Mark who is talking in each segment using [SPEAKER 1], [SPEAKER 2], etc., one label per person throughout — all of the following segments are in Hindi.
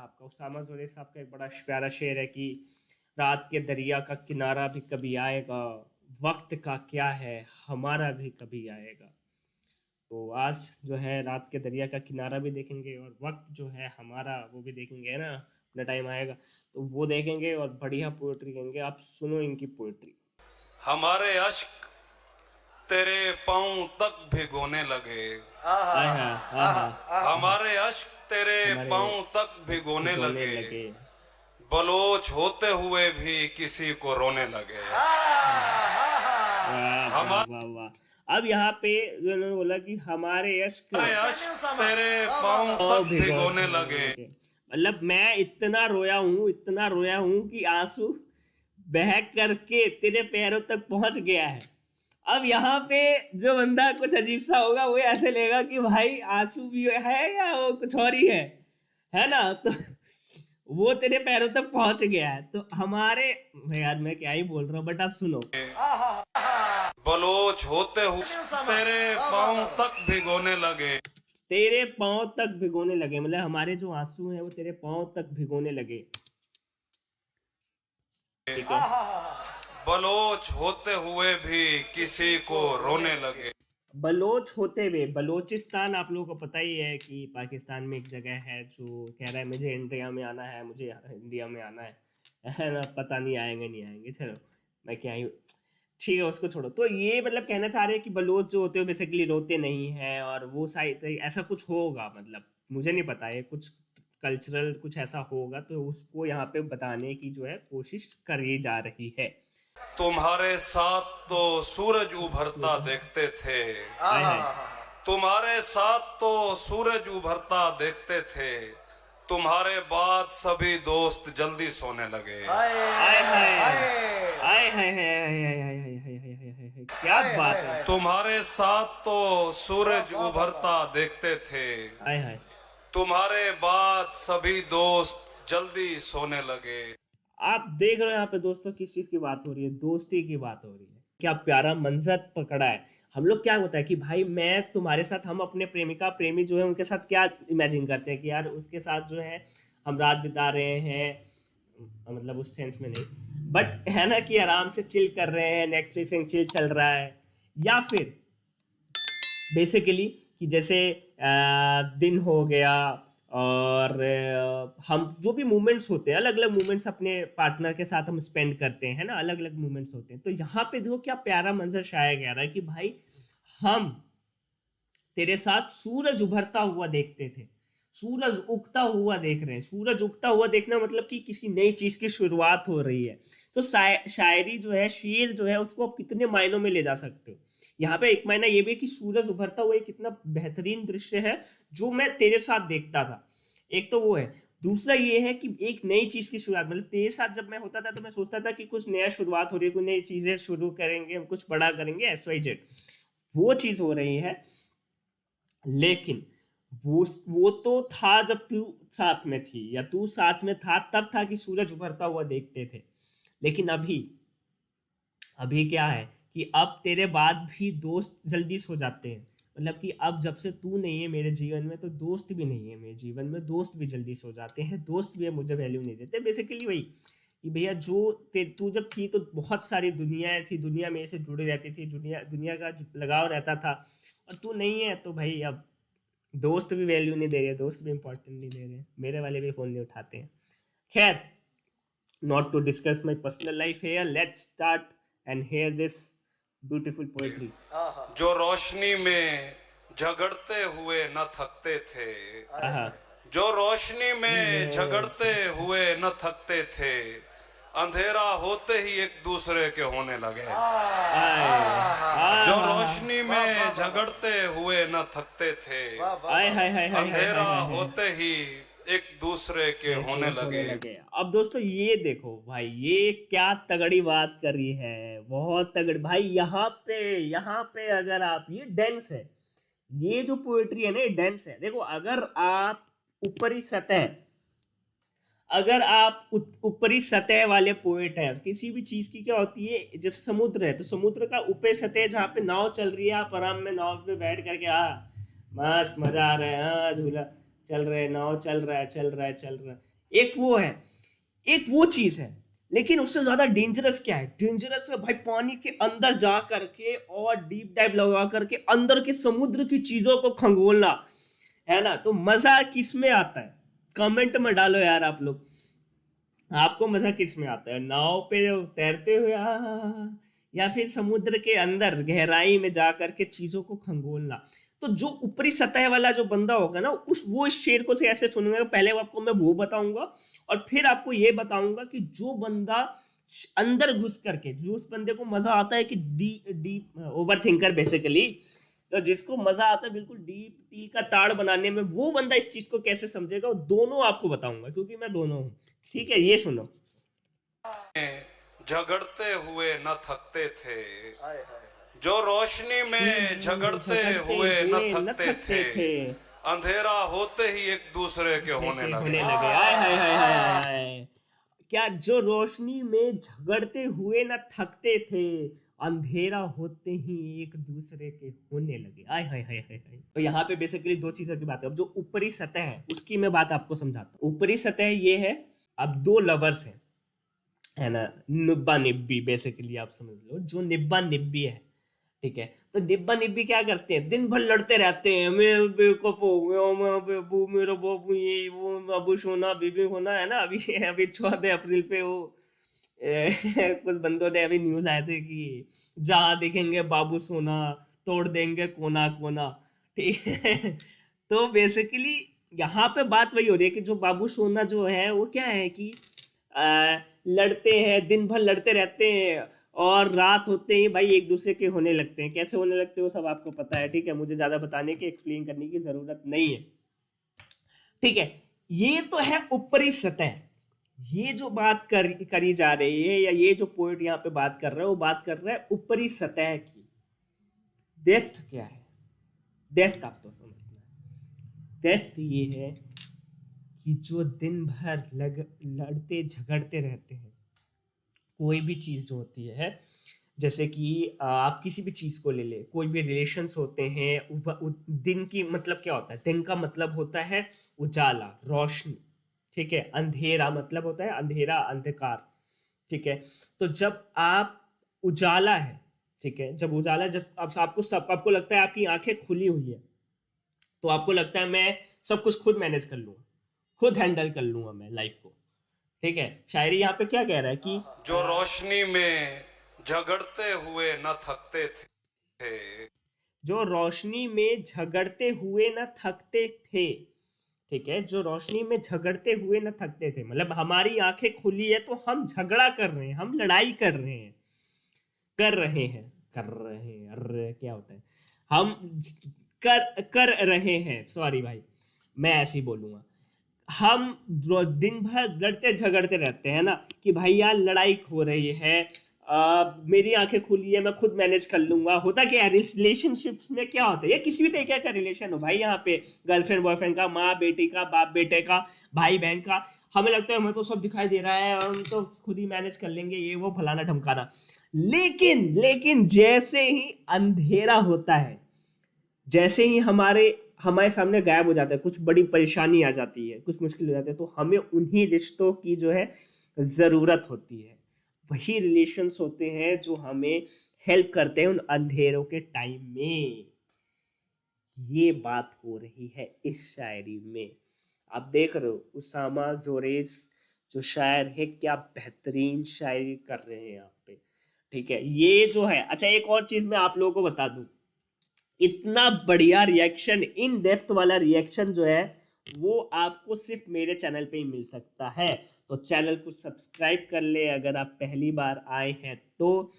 [SPEAKER 1] साहब का। उसामा ज़ोहरी साहब का एक बड़ा प्यारा शेर है कि रात के दरिया का किनारा भी कभी आएगा, वक्त का क्या है हमारा भी कभी आएगा। तो आज जो है रात के दरिया का किनारा भी देखेंगे और वक्त जो है हमारा वो भी देखेंगे, है ना, अपना टाइम आएगा तो वो देखेंगे और बढ़िया पोएट्री कहेंगे। आप सुनो इनकी पोएट्री।
[SPEAKER 2] हमारे अश्क तेरे पाँव तक भिगोने लगे,
[SPEAKER 1] आय हा हा हा
[SPEAKER 2] हमारे अश्क तेरे
[SPEAKER 1] हमारे
[SPEAKER 2] पाँव तक भिगोने
[SPEAKER 1] भिगोने
[SPEAKER 2] लगे,
[SPEAKER 1] लगे।
[SPEAKER 2] बलोच होते हुए भी किसी को रोने लगे।
[SPEAKER 1] वाह वाह
[SPEAKER 2] हमारे
[SPEAKER 1] वाह वाह। अब यहाँ पे जो उन्होंने बोला कि हमारे अश्क
[SPEAKER 2] अश्क तेरे पाँव
[SPEAKER 1] पाँव
[SPEAKER 2] तक भिगोने
[SPEAKER 1] भिगोने
[SPEAKER 2] लगे।
[SPEAKER 1] लगे, मतलब मैं इतना रोया हूँ कि आंसू बह करके तेरे पैरों तक पहुंच गया है। अब यहाँ पे जो बंदा कुछ अजीब सा होगा वो ऐसे लेगा कि भाई आंसू भी है या वो कुछ और ही है ना। तो वो तेरे पैरों तक पहुंच गया है। तो हमारे, यार मैं क्या ही बोल रहा हूँ, बट आप सुनो।
[SPEAKER 2] बलोच होते हुए तेरे पाँव तक भिगोने लगे,
[SPEAKER 1] तेरे पांव तक भिगोने लगे, मतलब हमारे जो आंसू हैं वो तेरे पांव तक भिगोने लगे। ठीक है।
[SPEAKER 2] बलोच होते हुए भी किसी को रोने लगे।
[SPEAKER 1] बलोच होते हुए, बलोचिस्तान आप लोगों को पता ही है कि पाकिस्तान में एक जगह है जो कह रहा है मुझे इंडिया में आना है, मुझे इंडिया में आना है ना, पता नहीं आएंगे नहीं आएंगे, चलो मैं क्या ही, ठीक है उसको छोड़ो। तो ये मतलब कहना चाह रहे हैं कि बलोच जो होते हैं बेसिकली रोते नहीं हैं और वो शायद ऐसा कुछ होगा, मतलब मुझे नहीं पता है, कुछ कल्चरल कुछ ऐसा होगा तो उसको यहाँ पे बताने की जो है कोशिश करी जा रही है।
[SPEAKER 2] तुम्हारे साथ तो सूरज उभरता देखते थे,
[SPEAKER 1] हाय हाय
[SPEAKER 2] तुम्हारे साथ तो सूरज उभरता देखते थे, तुम्हारे बाद सभी दोस्त जल्दी सोने लगे।
[SPEAKER 1] हाय हाय हाय हाय हाय हाय हाय, क्या बात है।
[SPEAKER 2] तुम्हारे साथ तो सूरज उभरता देखते थे,
[SPEAKER 1] हाय हाय,
[SPEAKER 2] तुम्हारे बाद सभी दोस्त जल्दी सोने लगे।
[SPEAKER 1] आप देख रहे हो यहाँ पे दोस्तों किस चीज की बात हो रही है, दोस्ती की बात हो रही है। क्या प्यारा मंजर पकड़ा है। हम लोग क्या होता है कि भाई मैं तुम्हारे साथ, हम अपने प्रेमिका प्रेमी जो है उनके साथ क्या इमेजिन करते हैं कि यार उसके साथ जो है हम रात बिता रहे हैं, मतलब उस सेंस में नहीं, बट है ना कि आराम से चिल कर रहे हैं, नेटफ्लिक्स एंड चिल चल रहा है। या फिर बेसिकली कि जैसे दिन हो गया और हम जो भी मोमेंट्स होते हैं, अलग अलग मोमेंट्स अपने पार्टनर के साथ हम स्पेंड करते हैं ना, अलग अलग मोमेंट्स होते हैं। तो यहाँ पे देखो क्या प्यारा मंजर छाया गया रहा है कि भाई हम तेरे साथ सूरज उभरता हुआ देखते थे, सूरज उगता हुआ देख रहे हैं। सूरज उगता हुआ देखना मतलब कि किसी नई चीज की शुरुआत हो रही है। तो शायरी जो है, शेर जो है, उसको आप कितने मायनों में ले जा सकते हो। यहाँ पे एक मायना ये भी कि सूरज उभरता हुआ एक कितना बेहतरीन दृश्य है जो मैं तेरे साथ देखता था। एक तो वो है। दूसरा ये है कि एक नई चीज की शुरुआत, मतलब तेरे साथ जब मैं होता था तो मैं सोचता था कि कुछ नया शुरुआत हो रही है, कुछ नई चीजें शुरू करेंगे, हम कुछ बड़ा करेंगे, XYZ वो चीज हो रही है। लेकिन वो तो था जब तू साथ में थी या तू साथ में था, तब था कि सूरज उभरता हुआ देखते थे। लेकिन अभी अभी क्या है कि अब तेरे बाद भी दोस्त जल्दी सो जाते हैं। मतलब कि अब जब से तू नहीं है मेरे जीवन में तो दोस्त भी नहीं है मेरे जीवन में, दोस्त भी जल्दी सो जाते हैं, दोस्त भी मुझे वैल्यू नहीं देते। बेसिकली वही कि भैया जो तू जब थी तो बहुत सारी दुनियाएं थी, दुनिया मेरे से जुड़ी रहती थी, दुनिया दुनिया का लगाव रहता था। और तू नहीं है तो भाई अब दोस्त भी वैल्यू नहीं दे रहे, दोस्त भी इंपॉर्टेंट नहीं दे रहे, मेरे वाले भी फोन नहीं उठाते हैं। खैर, not to discuss my personal life here, let's start and hear this beautiful poetry.
[SPEAKER 2] जो रोशनी में झगड़ते हुए न थकते थे,
[SPEAKER 1] आहा,
[SPEAKER 2] जो रोशनी में झगड़ते
[SPEAKER 1] मैं
[SPEAKER 2] हुए न थकते थे, अंधेरा होते ही एक दूसरे के होने लगे।
[SPEAKER 1] आय
[SPEAKER 2] जो
[SPEAKER 1] आहा,
[SPEAKER 2] रोशनी में झगड़ते हुए न थकते थे,
[SPEAKER 1] आय हाय हाय हाय
[SPEAKER 2] अंधेरा
[SPEAKER 1] हाय हाय
[SPEAKER 2] होते ही एक दूसरे के होने
[SPEAKER 1] होने
[SPEAKER 2] लगे।
[SPEAKER 1] लगे। अब दोस्तों ये देखो भाई, ये क्या तगड़ी बात कर रही है, बहुत तगड़ी भाई। यहाँ पे अगर आप, ये डेंस है, ये जो पोएट्री है ना ये डेंस है। देखो अगर आप ऊपरी सतह, अगर आप ऊपरी सतह वाले पोएट हैं, किसी भी चीज की क्या होती है, जैसे समुद्र है तो समुद्र का ऊपरी सतह जहाँ पे नाव चल रही है, आप आराम में नाव पे बैठ करके मस्त मजा आ रहा है, हाँ झूला चल रहा है, नाव चल रहा है चल रहा है चल रहा है, एक वो है, एक वो चीज है। लेकिन उससे ज्यादा डेंजरस क्या है? डेंजरस है भाई पानी के अंदर जा करके और डीप डाइव लगा करके अंदर के समुद्र की चीजों को खंगोलना, है ना। तो मजा किस में आता है? कमेंट में डालो यार आप लोग, आपको मजा किस में आता है? नाव पे तैरते हुए या फिर समुद्र के अंदर गहराई में जा करके चीजों को खंगोलना? तो जो ऊपरी सतह वाला जो बंदा होगा ना, उस वो इस शेर को से ऐसे सुनेगा। पहले आपको मैं वो बताऊंगा और फिर आपको ये बताऊंगा कि जो बंदा अंदर घुस करके, जो उस बंदे को मजा आता है कि डीप ओवर थिंकर बेसिकली, तो जिसको मजा आता है बिल्कुल डीप तिल का ताड़ बनाने में, वो बंदा इस चीज को कैसे समझेगा, वो दोनों आपको बताऊंगा क्योंकि मैं दोनों हूँ। ठीक है, ये सुनो।
[SPEAKER 2] झगड़ते हुए न थकते थे, जो रोशनी में झगड़ते हुए न थकते थे, अंधेरा होते ही एक दूसरे के होने लगे।
[SPEAKER 1] आय हाय हाय हाय हाय। क्या जो रोशनी में झगड़ते हुए न थकते थे, अंधेरा होते ही एक दूसरे के होने लगे। आय हाय हाय हाय हाय। तो यहाँ पे बेसिकली दो चीजों की बात है। अब जो ऊपरी सतह है उसकी मैं बात आपको समझाता हूँ। ऊपरी सतह ये है, अब दो लवर्स हैं, है ना, निब्बा निब्बी बेसिकली आप समझ लो, जो निब्बा निब्बी है। ठीक है, तो निब्बा निब्बी क्या करते हैं? दिन भर लड़ते रहते हैं, मैं बेवकूफ हो गया, मैं बेबू, मेरा बाबू, ये वो, बाबू सोना, बीबी होना, है ना। अभी अभी 14 अप्रैल पे वो कुछ बंदों ने अभी न्यूज आए थे कि जहाँ देखेंगे बाबू सोना, तोड़ देंगे कोना कोना। ठीक है तो बेसिकली यहाँ पे बात वही हो रही है कि जो बाबू सोना जो है वो क्या है कि लड़ते हैं, दिन भर लड़ते रहते हैं और रात होते ही भाई एक दूसरे के होने लगते हैं। कैसे होने लगते हैं वो सब आपको पता है। ठीक है, मुझे ज्यादा बताने की, एक्सप्लेन करने की जरूरत नहीं है। ठीक है, ये तो है ऊपरी सतह। ये जो बात करी जा रही है, या ये जो पोइट यहाँ पे बात कर रहा है, वो बात कर रहा है ऊपरी सतह की। डेप्थ क्या है? डेप्थ आप तो समझना है। डेप्थ ये है कि जो दिन भर लड़ते झगड़ते रहते हैं, कोई भी चीज जो होती है, जैसे कि आप किसी भी चीज को ले ले, कोई भी रिलेशंस होते हैं। दिन की मतलब क्या होता है? दिन का मतलब होता है उजाला, रोशनी। ठीक है, अंधेरा मतलब होता है अंधेरा, अंधकार। ठीक है, तो जब आप उजाला है, ठीक है, जब उजाला, जब अब आपको लगता है आपकी आंखें खुली हुई है, तो आपको लगता है मैं सब कुछ खुद मैनेज कर लूंगा, खुद हैंडल कर लूंगा मैं लाइफ को। ठीक है, शायरी यहाँ पे क्या कह रहा है कि
[SPEAKER 2] जो रोशनी में झगड़ते हुए न थकते थे,
[SPEAKER 1] जो रोशनी में झगड़ते हुए न थकते थे। ठीक है, जो रोशनी में झगड़ते हुए न थकते थे, मतलब हमारी आंखें खुली है तो हम झगड़ा कर रहे हैं, हम लड़ाई कर रहे हैं, अरे क्या होता है, हम कर रहे हैं, सॉरी भाई, मैं ऐसे ही बोलूंगा। हम दिन भर लड़ते झगड़ते रहते हैं ना कि भाई यार लड़ाई हो रही है, मेरी आंखें खुली है, मैं खुद मैनेज कर लूंगा। होता क्या है रिलेशनशिप्स में? क्या होता है, या किसी भी तरीके का रिलेशन हो भाई, यहाँ पे गर्लफ्रेंड बॉयफ्रेंड का, माँ बेटी का, बाप बेटे का, भाई बहन का, हमें लगता है हमें तो सब दिखाई दे रहा है, हम तो खुद ही मैनेज कर लेंगे, ये वो फलाना ढमकाना। लेकिन लेकिन जैसे ही अंधेरा होता है, जैसे ही हमारे सामने गायब हो जाता है, कुछ बड़ी परेशानी आ जाती है, कुछ मुश्किल हो जाती है, तो हमें उन्हीं रिश्तों की जो है जरूरत होती है। वही रिलेशंस होते हैं जो हमें हेल्प करते हैं उन अंधेरों के टाइम में। ये बात हो रही है इस शायरी में। आप देख रहे हो उसामा जोरेस जो शायर है, क्या बेहतरीन शायरी कर रहे हैं यहाँ पे। ठीक है, ये जो है, अच्छा एक और चीज मैं आप लोगों को बता दूं, इतना बढ़िया रिएक्शन, इन डेप्थ वाला रिएक्शन जो है, वो आपको सिर्फ मेरे चैनल पे ही मिल सकता है। तो चैनल को सब्सक्राइब कर ले अगर आप पहली बार आए हैं तो,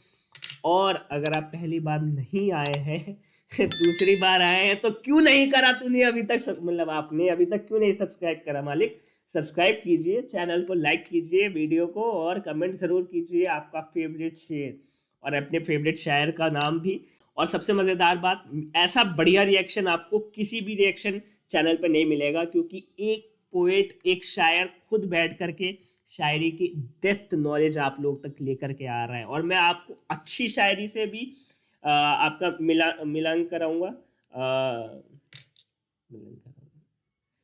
[SPEAKER 1] और अगर आप पहली बार नहीं आए हैं दूसरी बार आए हैं तो क्यों नहीं करा तूने अभी तक, मतलब आपने अभी तक क्यों नहीं सब्सक्राइब करा मालिक? सब्सक्राइब कीजिए, चैनल को लाइक कीजिए, वीडियो को, और कमेंट जरूर कीजिए आपका फेवरेट शेर और अपने फेवरेट शायर का नाम भी। और सबसे मजेदार बात, ऐसा बढ़िया रिएक्शन आपको किसी भी रिएक्शन चैनल पे नहीं मिलेगा, क्योंकि एक पोएट, एक शायर खुद बैठ करके शायरी की डेप्थ नॉलेज आप लोग तक लेकर के आ रहा है। और मैं आपको अच्छी शायरी से भी आपका मिलान कराऊंगा, मिलान कराऊंगा,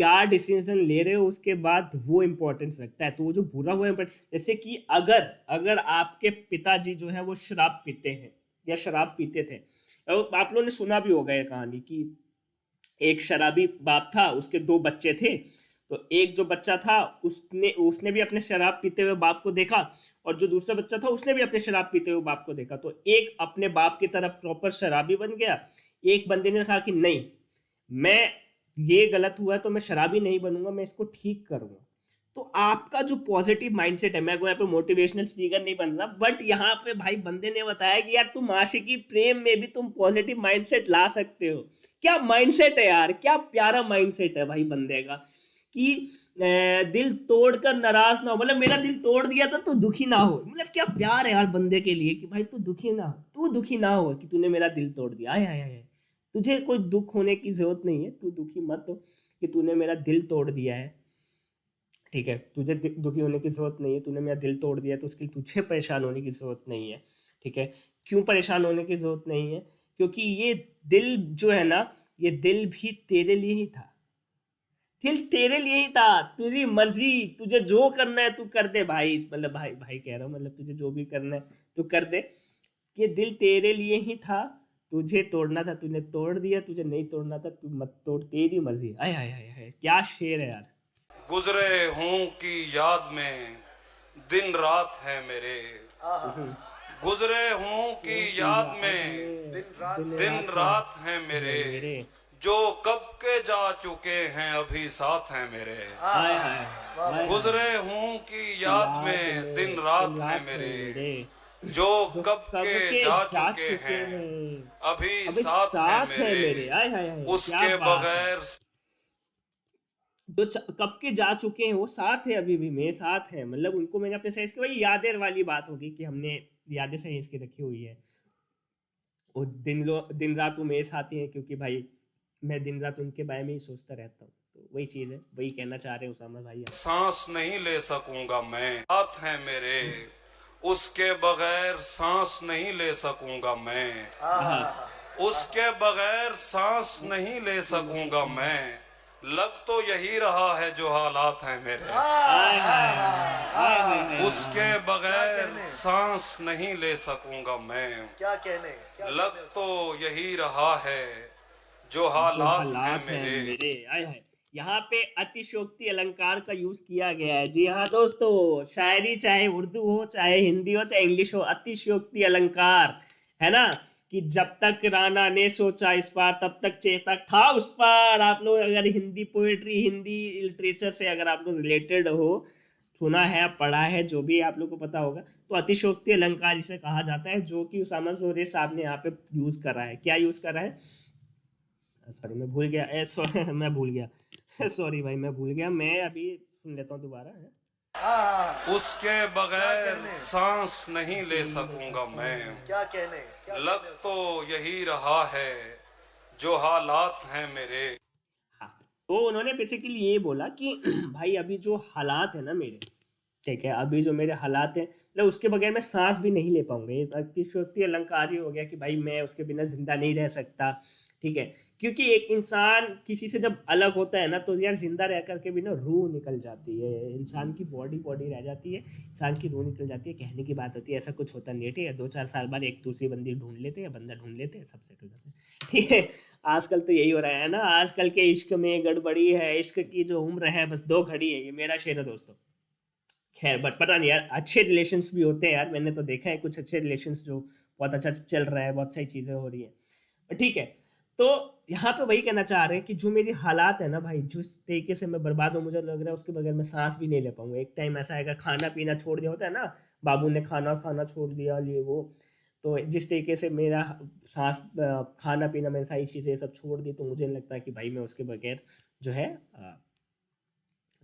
[SPEAKER 1] क्या डिसीजन ले रहे हो उसके बाद वो इम्पोर्टेंस रखता है। तो वो जो बुरा हुआ इम्पोर्टेंट, जैसे कि अगर अगर आपके पिताजी जो है वो शराब पीते हैं या शराब पीते थे, और आप लोगों ने सुना भी होगा ये कहानी कि एक शराबी बाप था, उसके दो बच्चे थे। तो एक जो बच्चा था उसने उसने भी अपने शराब पीते हुए बाप को देखा, और जो दूसरा बच्चा था उसने भी अपने शराब पीते हुए बाप को देखा। तो एक अपने बाप की तरफ प्रॉपर शराबी बन गया, एक बंदे ने कहा कि नहीं, मैं ये गलत हुआ है तो मैं शराबी नहीं बनूंगा, मैं इसको ठीक करूंगा। तो आपका जो पॉजिटिव माइंडसेट है, मैं यहाँ पे मोटिवेशनल स्पीकर नहीं बन रहा, बट यहाँ पे भाई बंदे ने बताया कि यार तुम आशिकी प्रेम में भी तुम पॉजिटिव माइंडसेट ला सकते हो। क्या माइंडसेट है यार, क्या प्यारा माइंडसेट है भाई बंदे का कि दिल तोड़कर नाराज ना हो, मतलब मेरा दिल तोड़ दिया तो तू दुखी ना हो। मतलब क्या प्यार है यार बंदे के लिए कि भाई तू दुखी ना हो, तू दुखी ना हो कि तूने मेरा दिल तोड़ दिया। आय आय आय, तुझे कोई दुख होने की जरूरत नहीं है, तू दुखी मत हो कि तूने मेरा दिल तोड़ दिया है। ठीक है, तुझे दुखी होने की जरूरत नहीं है, तूने मेरा दिल तोड़ दिया तो उसके लिए तुझे परेशान होने की जरूरत नहीं है। ठीक है, क्यों परेशान होने की जरूरत नहीं है? क्योंकि ये दिल जो है ना, ये दिल भी तेरे लिए ही था, दिल तेरे लिए ही था, तेरी मर्जी, तुझे जो करना है तू कर दे भाई। मतलब भाई भाई कह रहा हूँ, मतलब तुझे जो भी करना है तू कर दे। ये दिल तेरे लिए ही था, तुझे तोड़ना था तूने तोड़ दिया, तुझे नहीं तोड़ना था तू मत तोड़, तेरी मर्जी। आय हाय हाय हाय, क्या शेर है यार।
[SPEAKER 2] गुजरे हूँ की याद में दिन रात है मेरे, गुजरे हूँ की याद में दिन रात है मेरे, जो कब के जा चुके हैं अभी साथ हैं मेरे।
[SPEAKER 1] हाय हाय,
[SPEAKER 2] गुजरे हूँ की याद में दिन रात है मेरे, जो कब के जा चुके हैं अभी साथ हैं मेरे,
[SPEAKER 1] हाय हाय हाय,
[SPEAKER 2] उसके बगैर
[SPEAKER 1] जो कब के जा चुके हैं वो साथ है, अभी भी मेरे साथ है। मतलब उनको मैंने अपने सहेज के, वही यादें वाली बात होगी कि हमने यादें सहेज के रखी हुई है। और दिन रात वो मेरे साथ ही है, क्योंकि भाई मैं दिन रात उनके बारे में ही सोचता रहता हूँ। तो वही चीज है, वही कहना चाह रहे हैं उसामा भाई।
[SPEAKER 2] सांस नहीं ले सकूंगा मैं, साथ है मेरे, उसके बगैर सांस नहीं ले सकूंगा मैं, उसके बगैर सांस नहीं ले सकूंगा मैं, लग तो यही रहा है जो हालात हैं मेरे, उसके बगैर सांस नहीं ले सकूंगा मैं,
[SPEAKER 3] क्या कहने,
[SPEAKER 2] लग तो यही रहा है जो हालात हैं मेरे।
[SPEAKER 1] आय हाय, यहाँ पे अतिशयोक्ति अलंकार का यूज किया गया है। जी हाँ दोस्तों, शायरी चाहे उर्दू हो, चाहे हिंदी हो, चाहे इंग्लिश हो, अतिशयोक्ति अलंकार है ना, कि जब तक राणा ने सोचा इस पार तब तक चेतक था उस पार। आप लोग अगर हिंदी पोएट्री, हिंदी लिटरेचर से अगर आप लोग रिलेटेड हो, सुना है, पढ़ा है, जो भी आप लोग को पता होगा, तो अतिशयोक्ति अलंकार जिसे कहा जाता है, जो कि उसामा जोरे साहब ने यहाँ पे यूज करा है। क्या यूज करा है? सॉरी मैं भूल गया, मैं भूल गया सॉरी भाई मैं भूल गया, मैं अभी सुन लेता हूँ दोबारा है।
[SPEAKER 2] उसके बगैर सांस नहीं ले सकूंगा मैं,
[SPEAKER 3] क्या कहने,
[SPEAKER 2] लग तो यही रहा है जो हालात हैं मेरे।
[SPEAKER 1] हाँ, तो उन्होंने बेसिकली ये बोला कि भाई अभी जो हालात है ना मेरे, ठीक है, अभी जो मेरे हालात हैं, मतलब उसके बगैर मैं सांस भी नहीं ले पाऊंगा। ये अतिशयोक्ति अलंकार ही हो गया कि भाई मैं उसके बिना जिंदा नहीं रह सकता। ठीक है, क्योंकि एक इंसान किसी से जब अलग होता है ना, तो यार जिंदा रह करके भी ना रूह निकल जाती है, इंसान की बॉडी बॉडी रह जाती है, इंसान की रूह निकल जाती है। कहने की बात होती है, ऐसा कुछ होता नहीं है। ठीक है, 2-4 साल बाद एक दूसरी बंदी ढूंढ लेते हैं, बंदा ढूंढ लेते हैं, सब सेट हो जाते हैं। ठीक है, आजकल तो यही हो रहा है ना, आजकल के इश्क में गड़बड़ी है, इश्क की जो उम्र है बस 2 घड़ी है। ये मेरा शेर है दोस्तों। खैर बट पता नहीं यार, अच्छे रिलेशंस भी होते हैं यार, मैंने तो देखा है कुछ अच्छे रिलेशंस जो बहुत अच्छा चल रहा है, बहुत सही चीज़ें हो रही है। ठीक है, तो यहाँ पे वही कहना चाह रहे हैं कि जो मेरी हालात है ना भाई, जिस तरीके से मैं बर्बाद हूँ, मुझे लग रहा है उसके बगैर मैं सांस भी नहीं ले पाऊंगा। एक टाइम ऐसा आएगा, खाना पीना छोड़ दिया होता है ना, बाबू ने खाना खाना छोड़ दिया, ये वो, तो जिस तरीके से मेरा सांस, खाना पीना, मैंने सारी चीज़ें सब छोड़ दी, तो मुझे नहीं लगता कि भाई मैं उसके बगैर जो है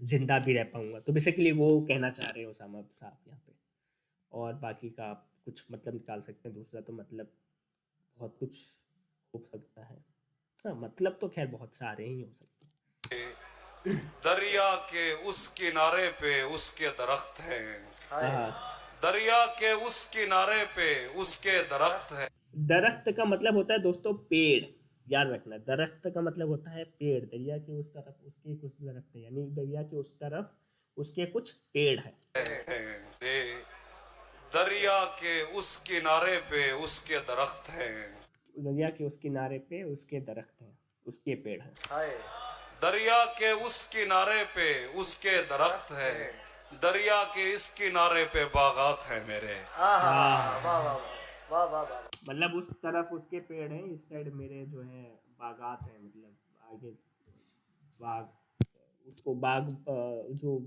[SPEAKER 1] जिंदा भी रह पाऊंगा। तो बेसिकली वो कहना चाह रहे हो उसामा साहब यहाँ पे। और बाकी का आप कुछ मतलब निकाल सकते हैं दूसरा, तो मतलब बहुत कुछ हो सकता है। हाँ, मतलब तो खैर बहुत सारे ही हो सकते हैं।
[SPEAKER 2] दरिया के उस किनारे पे उसके दरख्त हैं,
[SPEAKER 1] हाँ,
[SPEAKER 2] दरिया के उस किनारे पे उसके दरख्त हैं।
[SPEAKER 1] दरख्त का मतलब होता है दोस्तों पेड़। याद रखना, दरख्त का मतलब होता है पेड़, दरिया के उस तरफ उसके कुछ दरख्त है, यानी दरिया के उस तरफ उसके कुछ पेड़ है।
[SPEAKER 2] दरिया के उस किनारे पे उसके दरख्त हैं।
[SPEAKER 1] दरिया के उस किनारे पे उसके दरख्त हैं, उसके पेड़ हैं।
[SPEAKER 3] हाय
[SPEAKER 2] दरिया के उस किनारे पे उसके दरख्त हैं, दरिया के इस किनारे पे बागात हैं मेरे।
[SPEAKER 3] आहा वाह वाह वाह वाह वाह।
[SPEAKER 1] मतलब उस तरफ उसके पेड़ हैं, इस साइड मेरे जो है बागात हैं, मतलब आगे बाग, उसको बाग जो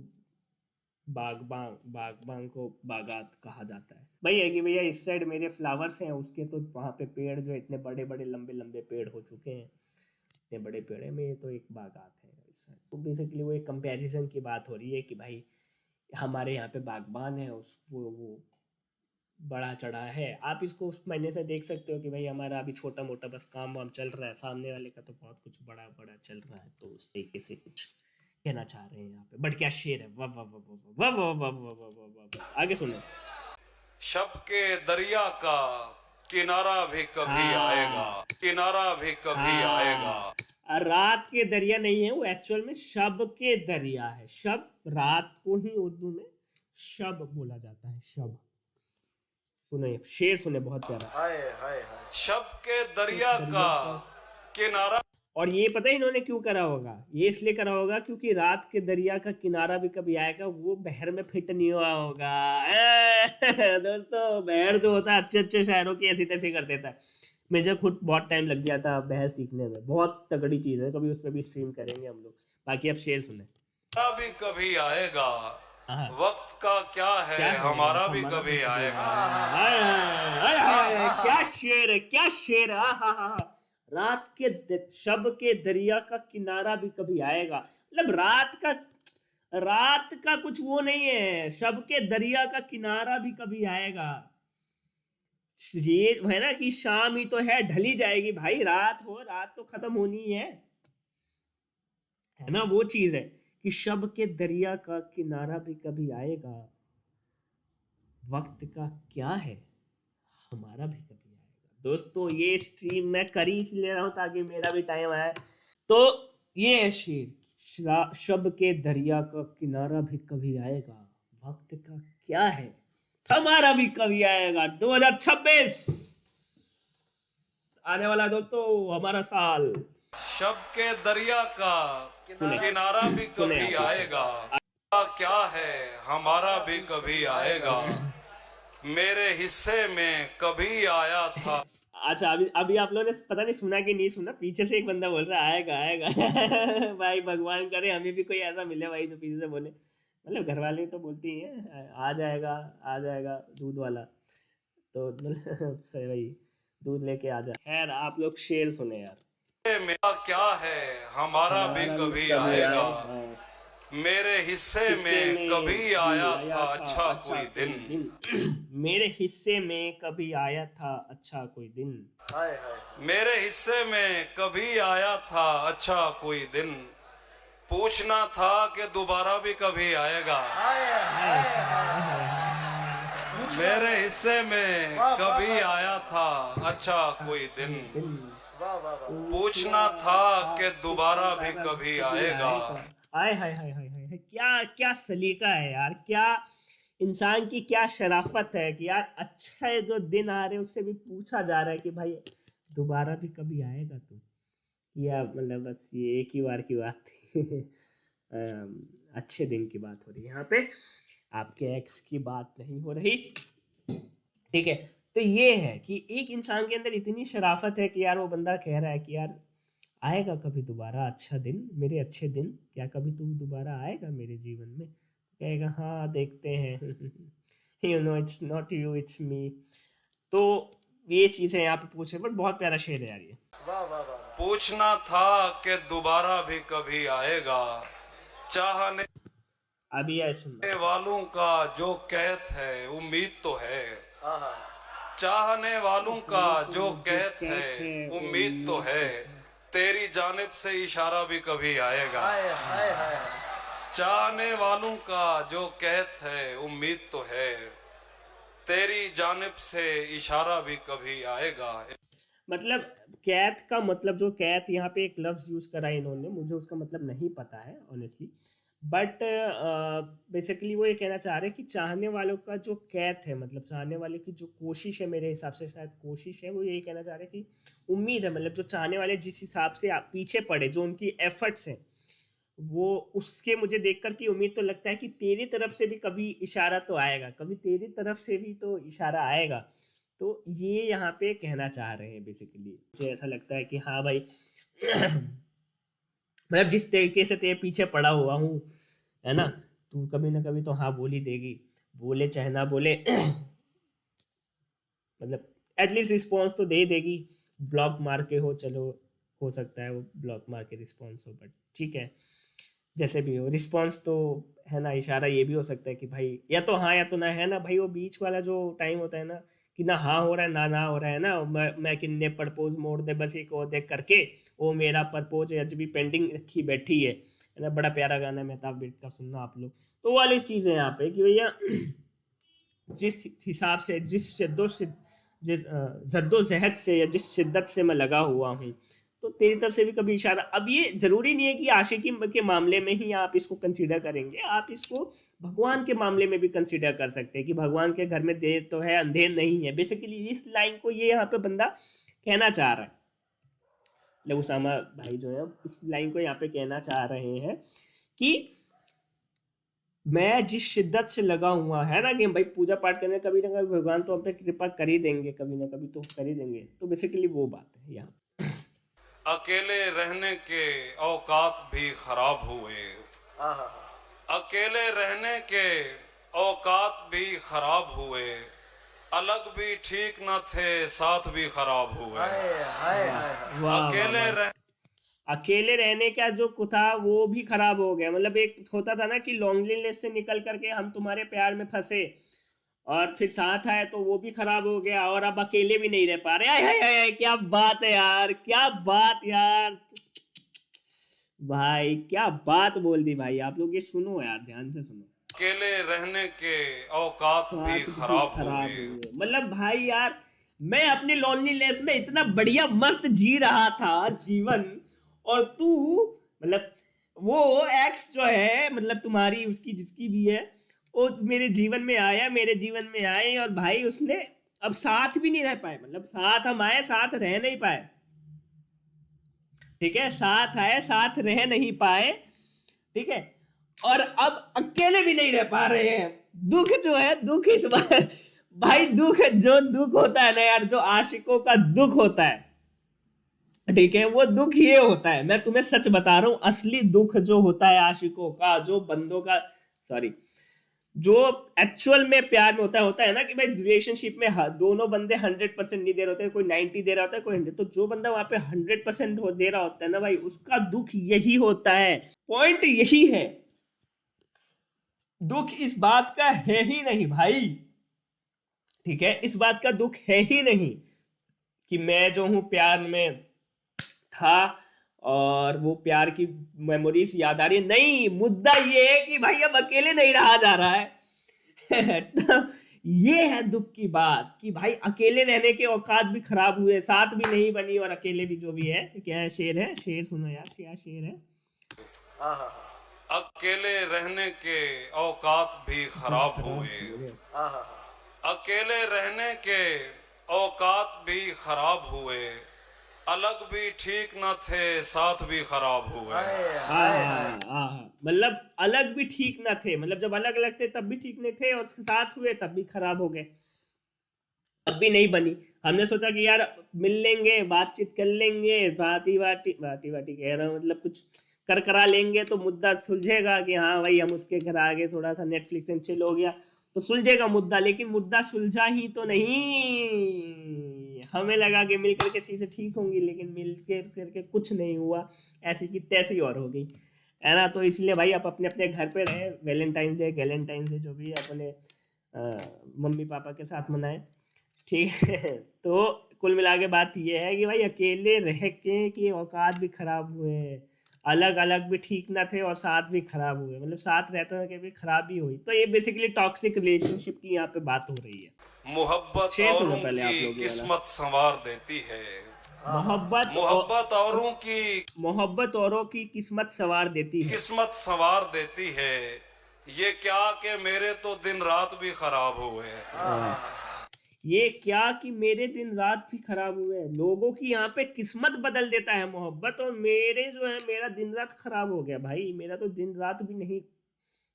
[SPEAKER 1] बागबान को बागात कहा जाता है। वही है कि भैया इस साइड मेरे फ्लावर्स हैं, उसके तो वहाँ पे पेड़ जो इतने बड़े बड़े लंबे लंबे पेड़ हो चुके हैं, इतने बड़े पेड़ है, मेरे तो एक बागात है इस साइड। तो बेसिकली वो एक कंपैरिजन की बात हो रही है कि भाई हमारे यहाँ पे बागबान है, उस वो बड़ा चढ़ा है। आप इसको उस महीने से देख सकते हो कि भाई हमारा अभी छोटा मोटा बस काम वाम चल रहा है, सामने वाले का तो बहुत कुछ बड़ा बड़ा चल रहा है। तो उस तरीके से कुछ कहना चाह रहे हैं यहाँ पे। बट क्या शेर है, वाह वाह वाह वाह वाह वाह वाह वाह वाह वाह वाह। आगे सुनो।
[SPEAKER 2] शब के दरिया का किनारा भी कभी आएगा, किनारा भी कभी आएगा।
[SPEAKER 1] रात के दरिया नहीं है वो, एक्चुअल में शब के दरिया है। शब रात को ही उर्दू में शब बोला जाता है, शब। सुने शेर, सुने बहुत प्यारा।
[SPEAKER 3] हाय हाय हाय।
[SPEAKER 2] शब के दरिया का किनारा।
[SPEAKER 1] और ये पता है इन्होंने क्यों करा होगा? ये इसलिए करा होगा क्योंकि रात के दरिया का किनारा भी कभी आएगा, वो बहर में फिट नहीं हुआ होगा। दोस्तों बहर जो होता है अच्छे अच्छे शायरों की ऐसी तैसी कर देता है। मुझे खुद बहुत टाइम लग गया था बहर सीखने में, बहुत तगड़ी चीज़ है, कभी उस पर भी स्ट्रीम करेंगे हम लोग। बाकी अब शेर सुने।
[SPEAKER 2] भी कभी आएगा, वक्त का क्या है, हमारा भी कभी आएगा।
[SPEAKER 1] क्या शेर है, क्या शेर है। रात के शब के दरिया का किनारा भी कभी आएगा, मतलब रात का कुछ वो नहीं है, शब के दरिया का किनारा भी कभी आएगा। ये है ना कि शाम ही तो है, ढली जाएगी भाई, रात हो, रात तो खत्म होनी है ना, वो चीज है कि शब के दरिया का किनारा भी कभी आएगा, वक्त का क्या है, हमारा भी कभी आएगा। दोस्तों ये स्ट्रीम मैं कर ही ले रहा हूं ताकि मेरा भी टाइम आए। तो ये है शेर, शब के दरिया का किनारा भी कभी आएगा, वक्त का क्या है, हमारा भी कभी आएगा। 2026 आने वाला दोस्तों, हमारा साल।
[SPEAKER 2] शब के दरिया का किनारा भी कभी आएगा, क्या है, हमारा भी कभी आएगा। मेरे हिस्से में कभी आया था।
[SPEAKER 1] अच्छा अभी आप लोगों ने पता नहीं सुना कि नहीं सुना, पीछे से एक बंदा बोल रहा है आएगा आएगा। भाई भगवान करे हमें भी कोई ऐसा मिले भाई जो पीछे से बोले। मतलब घर वाले तो बोलती हैं आ जाएगा दूध वाला, तो सही भाई दूध लेके आ जा। खैर आप लोग शेर सुने यार।
[SPEAKER 2] मेरा क्या है, हमारा भी कभी आएगा। मेरे हिस्से में कभी आया था अच्छा कोई दिन।
[SPEAKER 1] मेरे हिस्से में कभी आया था अच्छा कोई दिन।
[SPEAKER 3] हाय हाय।
[SPEAKER 2] मेरे हिस्से में कभी आया था अच्छा कोई दिन, पूछना था कि दोबारा भी कभी आएगा।
[SPEAKER 3] हाय हाय हाय।
[SPEAKER 2] मेरे हिस्से में कभी आया था अच्छा कोई दिन,
[SPEAKER 3] वाह वाह वाह।
[SPEAKER 2] पूछना था कि दोबारा भी कभी आएगा।
[SPEAKER 1] हाय हाय हाय हाय हाय, क्या क्या सलीका है यार, क्या इंसान की क्या शराफत है कि यार अच्छे जो दिन आ रहे हैं उससे भी पूछा जा रहा है कि भाई दोबारा भी कभी आएगा तू। या मतलब बस ये एक ही बार की बात थी। अच्छे दिन की बात हो रही है यहाँ पे, आपके एक्स की बात नहीं हो रही, ठीक है। तो ये है कि एक इंसान के अंदर इतनी शराफत है कि यार वो बंदा कह रहा है कि यार आएगा कभी दोबारा अच्छा दिन, मेरे अच्छे दिन, क्या कभी तू दोबारा आएगा मेरे जीवन में? कहेगा हाँ देखते हैं। You know it's not you it's me. तो ये चीज़ें यहाँ पे पूछे, बट बहुत प्यारा शेर है यार ये।
[SPEAKER 3] वाह वाह वाह।
[SPEAKER 2] पूछना था कि दोबारा भी कभी आएगा, चाहने
[SPEAKER 1] अभी है सुनना।
[SPEAKER 2] वालों का जो कहत है उम्मीद तो है।
[SPEAKER 3] आहा।
[SPEAKER 2] चाहने वालों का जो कहत है उम्मीद तो है, तेरी जानिब से इशारा भी कभी आएगा।
[SPEAKER 3] हाय हाय हाय।
[SPEAKER 2] चाहने वालों का जो कहत है उम्मीद तो है, तेरी जानिब से इशारा भी कभी आएगा।
[SPEAKER 1] मतलब कैथ का मतलब, जो कैथ यहाँ पे एक लफ्ज़ यूज़ करा है इन्होंने, मुझे उसका मतलब नहीं पता है ऑनेस्टली, बट बेसिकली वो ये कहना चाह रहे हैं कि चाहने वालों का जो कैथ है, मतलब चाहने वाले की जो कोशिश है, मेरे हिसाब से शायद कोशिश है, वो यही कहना चाह रहे हैं कि उम्मीद है, मतलब जो चाहने वाले जिस हिसाब से आप पीछे पड़े, जो उनकी एफर्ट्स हैं, वो उसके मुझे देख कर की उम्मीद तो लगता है कि तेरी तरफ से भी कभी इशारा तो आएगा, कभी तेरी तरफ से भी तो इशारा आएगा। तो ये यहाँ पे कहना चाह रहे हैं बेसिकली, मुझे ऐसा लगता है कि हाँ भाई मतलब जिस तरीके से तेरे पीछे पड़ा हुआ हूँ, है ना, तू कभी ना कभी तो हाँ बोल ही देगी, बोले चाहे ना बोले मतलब एटलीस्ट रिस्पॉन्स तो दे ही देगी। ब्लॉक मार के हो, चलो हो सकता है वो ब्लॉक मार के रिस्पॉन्स हो, बट ठीक है, जैसे भी हो रिस्पॉन्स तो है ना। इशारा ये भी हो सकता है कि भाई या तो हाँ या तो ना, है ना भाई, वो बीच वाला जो टाइम होता है ना, कि ना हाँ हो रहा है ना हो रहा है ना, मैं किन्ने प्रपोज मोड़ दे बस एक और देख करके, वो मेरा प्रपोज आज भी पेंडिंग रखी बैठी है ना। बड़ा प्यारा गाना है मेहताब बिट का, सुनना आप लोग। तो वो वाली चीज़ है यहाँ पे कि भैया जिस हिसाब से, जिस जद्दोजहद से या जिस शिद्दत से मैं लगा हुआ हूँ, तो तेरी तरफ से भी कभी इशारा। अब ये जरूरी नहीं है कि आशिकी के मामले में ही आप इसको कंसीडर करेंगे, आप इसको भगवान के मामले में भी कंसीडर कर सकते हैं कि भगवान के घर में देर तो है अंधेर नहीं है। बेसिकली इस लाइन को ये यहाँ पे बंदा कहना चाह रहा है, मतलब उसामा भाई जो है इस लाइन को यहाँ पे कहना चाह रहे हैं कि मैं जिस शिद्दत से लगा हुआ है ना, कि भाई पूजा पाठ करने, कभी ना कभी भगवान तो हम पे कृपा कर ही देंगे, कभी ना कभी तो कर ही देंगे। तो बेसिकली वो बात है यहाँ।
[SPEAKER 2] अकेले रहने के औकात भी खराब हुए,
[SPEAKER 3] आहा
[SPEAKER 2] अकेले रहने के औकात भी खराब हुए, अलग भी ठीक न थे साथ भी खराब हुए।
[SPEAKER 3] हाय हाय हाय
[SPEAKER 1] वाह
[SPEAKER 2] अकेले
[SPEAKER 1] वाह।
[SPEAKER 2] रह
[SPEAKER 1] अकेले रहने का जो था वो भी खराब हो गया। मतलब एक होता था ना कि लॉन्लीनेस से निकल करके हम तुम्हारे प्यार में फंसे और फिर साथ आए, तो वो भी खराब हो गया, और अब अकेले भी नहीं रह पा रहे। आय, आय, आय, आय, क्या बात है यार, क्या बात यार, भाई क्या बात बोल दी भाई। आप लोग ये सुनो यार, ध्यान से सुनो।
[SPEAKER 2] अकेले रहने के औकात भी
[SPEAKER 1] बात भी
[SPEAKER 2] खराब
[SPEAKER 1] खराब
[SPEAKER 2] हुए।
[SPEAKER 1] हुए, मतलब भाई यार, मैं अपनी लॉन्लीनेस में इतना बढ़िया मस्त जी रहा था जीवन, और तू, मतलब वो एक्स जो है, मतलब तुम्हारी उसकी जिसकी भी है, वो मेरे जीवन में आया, मेरे जीवन में आए, और भाई उसने अब साथ भी नहीं रह पाए, मतलब साथ हम आए, साथ रह नहीं पाए, ठीक है, साथ आए साथ रह नहीं पाए, ठीक है, और अब अकेले भी नहीं रह पा रहे हैं। दुख जो है, दुख इस बार भाई, दुख जो दुख होता है ना यार, जो आशिकों का दुख होता है, ठीक है, वो दुख ये होता है, मैं तुम्हें सच बता रहा हूं, असली दुख जो होता है आशिकों का, जो बंदों का, सॉरी, जो एक्चुअल में प्यार में होता है ना, कि भाई रिलेशनशिप में दोनों बंदे 100% नहीं दे रहे होते, कोई 90 दे रहा होता है, कोई 100, तो जो बंदा वहां पे 100% दे रहा होता है ना भाई, उसका दुख यही होता है। पॉइंट यही है, दुख इस बात का है ही नहीं भाई, ठीक है, इस बात का दुख है ही नहीं कि मैं जो हूं प्यार में था और वो प्यार की मेमोरीज याद आ रही है, नहीं, मुद्दा ये है कि भाई अब अकेले नहीं रहा जा रहा है तो ये है दुख की बात कि भाई अकेले रहने के औकात भी खराब हुए, साथ भी नहीं बनी, और अकेले भी जो भी है, क्या है, शेर है, शेर सुनो यार, क्या शेर है।
[SPEAKER 3] आहा
[SPEAKER 2] अकेले रहने के औकात भी खराब हुए,
[SPEAKER 3] आहा
[SPEAKER 2] अकेले रहने के औकात भी खराब हुए, अलग भी ठीक न थे साथ भी खराब हुए।
[SPEAKER 3] हाय हाय हाय
[SPEAKER 1] मतलब अलग भी ठीक ना थे, मतलब जब अलग अलग थे तब भी ठीक नहीं थे, और साथ हुए तब भी खराब हो गए, तब भी नहीं बनी। हमने सोचा कि यार मिल लेंगे, बातचीत कर लेंगे, बाती बाटी कह रहा हूँ, मतलब कुछ कर करा लेंगे तो मुद्दा सुलझेगा, कि हाँ भाई हम उसके घर आ गए, थोड़ा सा नेटफ्लिक्स एंड चिल हो गया तो सुलझेगा मुद्दा। लेकिन मुद्दा सुलझा ही तो नहीं, हमें लगा कि मिल करके चीजें ठीक होंगी, लेकिन मिल के करके कुछ नहीं हुआ, ऐसी की तैसी और हो गई, है ना। तो इसलिए भाई आप अपने अपने घर पे रहे, वैलेंटाइन डे जो भी अपने मम्मी पापा के साथ मनाए, ठीक है तो कुल मिला के बात ये है कि भाई अकेले रह के कि औकात भी खराब हुए, अलग अलग भी ठीक ना थे, और साथ भी खराब हुए, मतलब साथ रहते के भी खराबी हुई। तो ये बेसिकली टॉक्सिक रिलेशनशिप की यहाँ पे बात हो रही है।
[SPEAKER 2] मोहब्बत
[SPEAKER 1] शेर सुनो
[SPEAKER 2] औरों
[SPEAKER 1] पहले आप
[SPEAKER 2] की
[SPEAKER 1] लोग ये वाला।
[SPEAKER 2] किस्मत संवार देती है, मोहब्बत औरों की
[SPEAKER 1] मोहब्बत औरों की किस्मत सवार देती है।
[SPEAKER 2] किस्मत संवार देती है। ये क्या कि मेरे तो दिन रात भी खराब हुए।
[SPEAKER 1] ये क्या कि मेरे दिन रात भी खराब हुए। लोगों की यहाँ पे किस्मत बदल देता है मोहब्बत, और मेरे जो है मेरा दिन रात खराब हो गया भाई। मेरा तो दिन रात भी नहीं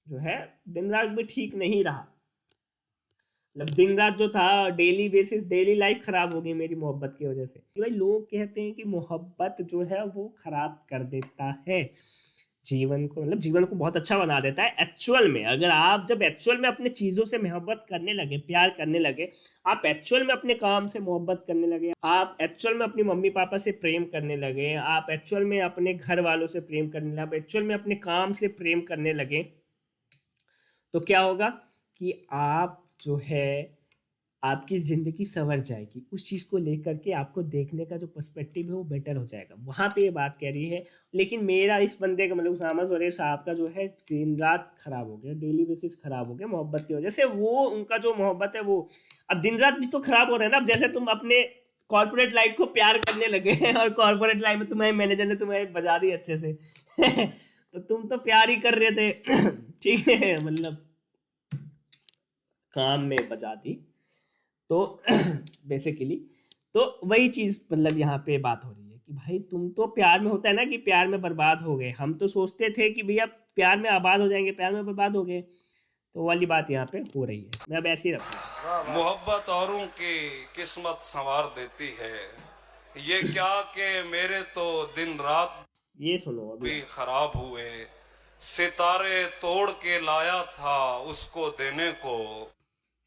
[SPEAKER 1] जो है, दिन रात भी ठीक नहीं रहा। मतलब दिन रात जो था, डेली बेसिस डेली लाइफ खराब हो गई मेरी मोहब्बत की वजह से। भाई लोग कहते हैं कि मोहब्बत जो है वो खराब कर देता है जीवन को, मतलब जीवन को बहुत अच्छा बना देता है। एक्चुअल में अगर आप जब एक्चुअल में अपने चीज़ों से मोहब्बत करने लगे, प्यार करने लगे, आप एक्चुअल में अपने काम से मोहब्बत करने लगे, आप एक्चुअल में अपनी मम्मी पापा से प्रेम करने लगे, आप एक्चुअल में अपने घर वालों से प्रेम करने लगे, आप एक्चुअल में अपने काम से प्रेम करने लगे, तो क्या होगा कि आप जो है आपकी ज़िंदगी संवर जाएगी। उस चीज़ को लेकर के आपको देखने का जो पर्सपेक्टिव है वो बेटर हो जाएगा। वहाँ पे ये बात कह रही है। लेकिन मेरा इस बंदे का मतलब उसामा ज़ुरैर साहब का जो है दिन रात खराब हो गया, डेली बेसिस खराब हो गया मोहब्बत की वजह से। वो उनका जो मोहब्बत है वो अब दिन रात भी तो खराब हो रहा है ना। अब जैसे तुम अपने कॉर्पोरेट लाइफ को प्यार करने लगे हैं और कॉर्पोरेट लाइफ में तुम्हारे मैनेजर ने तुम्हें बजा दी अच्छे से तो तुम तो प्यार ही कर रहे थे ठीक है, मतलब काम में बजा दी। तो बेसिकली तो वही चीज़ मतलब यहाँ पे बात हो रही है कि भाई तुम तो प्यार में होता है ना कि प्यार में बर्बाद हो गए। हम तो सोचते थे कि भैया प्यार में आबाद हो जाएंगे, प्यार में बर्बाद हो गए। तो वाली बात यहाँ पे हो रही है। मैं अब ऐसे ही रखूँगा।
[SPEAKER 2] मोहब्बत औरों की किस्मत संवार देती है। ये क्या कि मेरे तो दिन रात
[SPEAKER 1] ये सुनो अभी।
[SPEAKER 2] भी खराब हुए। सितारे तोड़ के लाया था उसको देने को।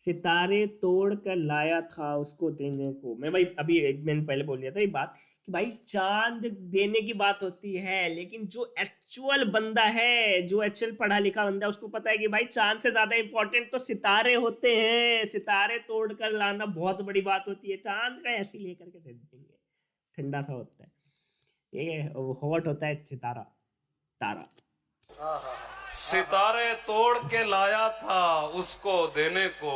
[SPEAKER 1] सितारे तोड़ कर लाया था उसको देने को। मैं भाई अभी एक मिनट पहले बोल दिया था ये बात कि भाई चांद देने की बात होती है, लेकिन जो एक्चुअल बंदा है, जो एक्चुअल पढ़ा लिखा बंदा है, उसको पता है कि भाई चांद से ज्यादा इंपॉर्टेंट तो सितारे होते हैं। सितारे तोड़ कर लाना बहुत बड़ी बात होती है। चांद का ऐसे लेकर के दे देंगे, ठंडा सा होता है, ठीक है, हॉट होता है सितारा, तारा।
[SPEAKER 2] सितारे तोड़ के लाया था उसको देने को।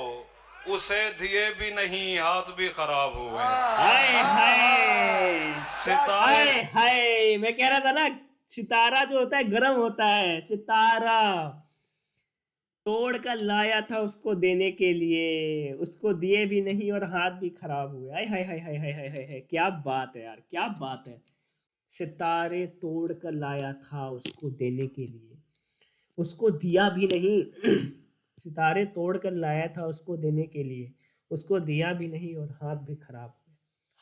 [SPEAKER 2] उसे दिए भी नहीं हाथ भी खराब हुए।
[SPEAKER 1] हाय हाय
[SPEAKER 2] सितारे
[SPEAKER 1] हाय हाय, मैं कह रहा था ना सितारा जो होता है गर्म होता है। सितारा तोड़ कर लाया था उसको देने के लिए, उसको दिए भी नहीं और हाथ भी खराब हुए। हाय हाय हाय हाय हाय हाय हाय हाय, क्या बात है यार, क्या बात है। सितारे तोड़ कर लाया था उसको देने के लिए, उसको दिया भी नहीं सितारे तोड़ कर लाया था उसको देने के लिए, उसको दिया भी नहीं और हाथ भी खराब हुए।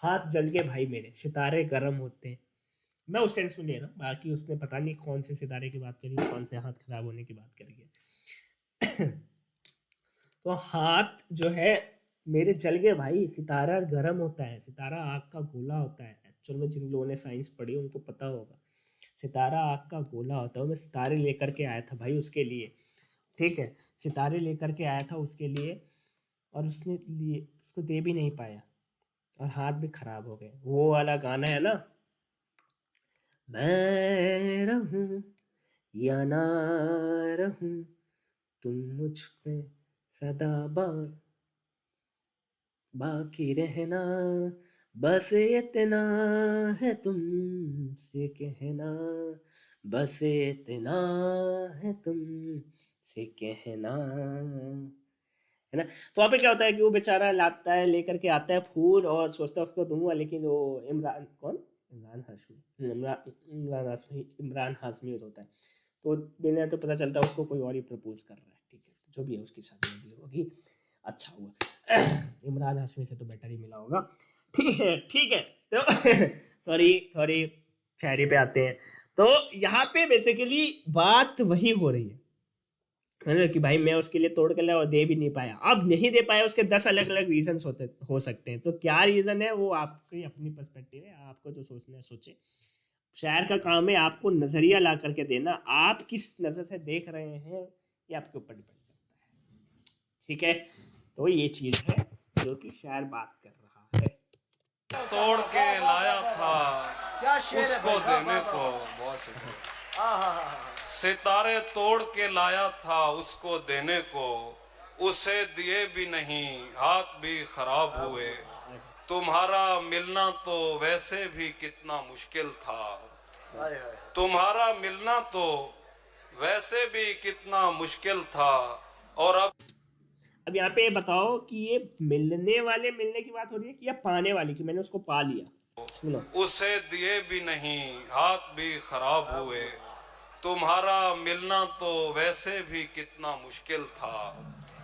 [SPEAKER 1] हाथ जल गए भाई मेरे। सितारे गर्म होते हैं, मैं उस सेंस में ले रहा हूँ। बाकी उसने पता नहीं कौन से सितारे की बात करी, कौन से हाथ खराब होने की बात करी है तो हाथ जो है मेरे जल गए भाई। सितारा गर्म होता है, सितारा आग का गोला होता है। एक्चुअल में जिन लोगों ने साइंस पढ़ी उनको पता होगा, सितारा आग का गोला होता है। मैं सितारे लेकर के आया था भाई उसके लिए, ठीक है, सितारे लेकर के आया था उसके लिए, और उसने लिए उसको दे भी नहीं पाया और हाथ भी खराब हो गए। वो वाला गाना है ना, मैं रहूं या ना रहूं तुम मुझ पे सदा बाकी रहना, बस इतना है तुमसे कहना, बस इतना है तुमसे कहना, है ना। तो वहाँ पे क्या होता है कि वो बेचारा लाता है, लेकर के आता है फूल और सोचता है उसको दूंगा, लेकिन वो इमरान कौन, इमरान हाशमी होता है। तो देने तो पता चलता है उसको कोई और ही प्रपोज कर रहा है, ठीक है, जो भी है उसकी शादी होती होगी, अच्छा हुआ इमरान हाशमी से तो बेटर ही मिला होगा, ठीक है ठीक है। तो सॉरी सॉरी, शायरी पे आते हैं। तो यहाँ पे बेसिकली बात वही हो रही है कि भाई मैं उसके लिए तोड़ कर लाया और दे भी नहीं पाया। अब नहीं दे पाया, उसके 10 अलग अलग रीजन हो सकते हैं। तो क्या रीजन है वो आपकी अपनी पर्सपेक्टिव है, आपको जो सोचना है सोचे। शायर का काम है आपको नजरिया ला करके देना, आप किस नजर से देख रहे हैं ये आपके ऊपर डिपेंड करता है, ठीक है। तो ये चीज है जो कि शायर बात कर रहा है।
[SPEAKER 2] तोड़ के लाया था
[SPEAKER 3] क्या शेर है
[SPEAKER 2] उसको
[SPEAKER 3] भाई,
[SPEAKER 2] देने
[SPEAKER 3] वाह,
[SPEAKER 2] को।
[SPEAKER 3] वाह,
[SPEAKER 2] बहुत शुक्रिया।
[SPEAKER 3] वाह।
[SPEAKER 2] सितारे तोड़ के लाया था उसको देने को। उसे दिए भी नहीं हाथ भी खराब हुए। तुम्हारा मिलना तो वैसे भी कितना मुश्किल था,
[SPEAKER 3] हाय हाय।
[SPEAKER 2] तुम्हारा मिलना तो वैसे भी कितना मुश्किल था। और
[SPEAKER 1] अब यहाँ पे बताओ कि ये मिलने की बात हो रही है कि या पाने वाली, कि मैंने उसको पा लिया। सुनो,
[SPEAKER 2] उसे दिए भी नहीं, हाथ भी खराब हुए। तुम्हारा मिलना तो वैसे भी कितना मुश्किल था,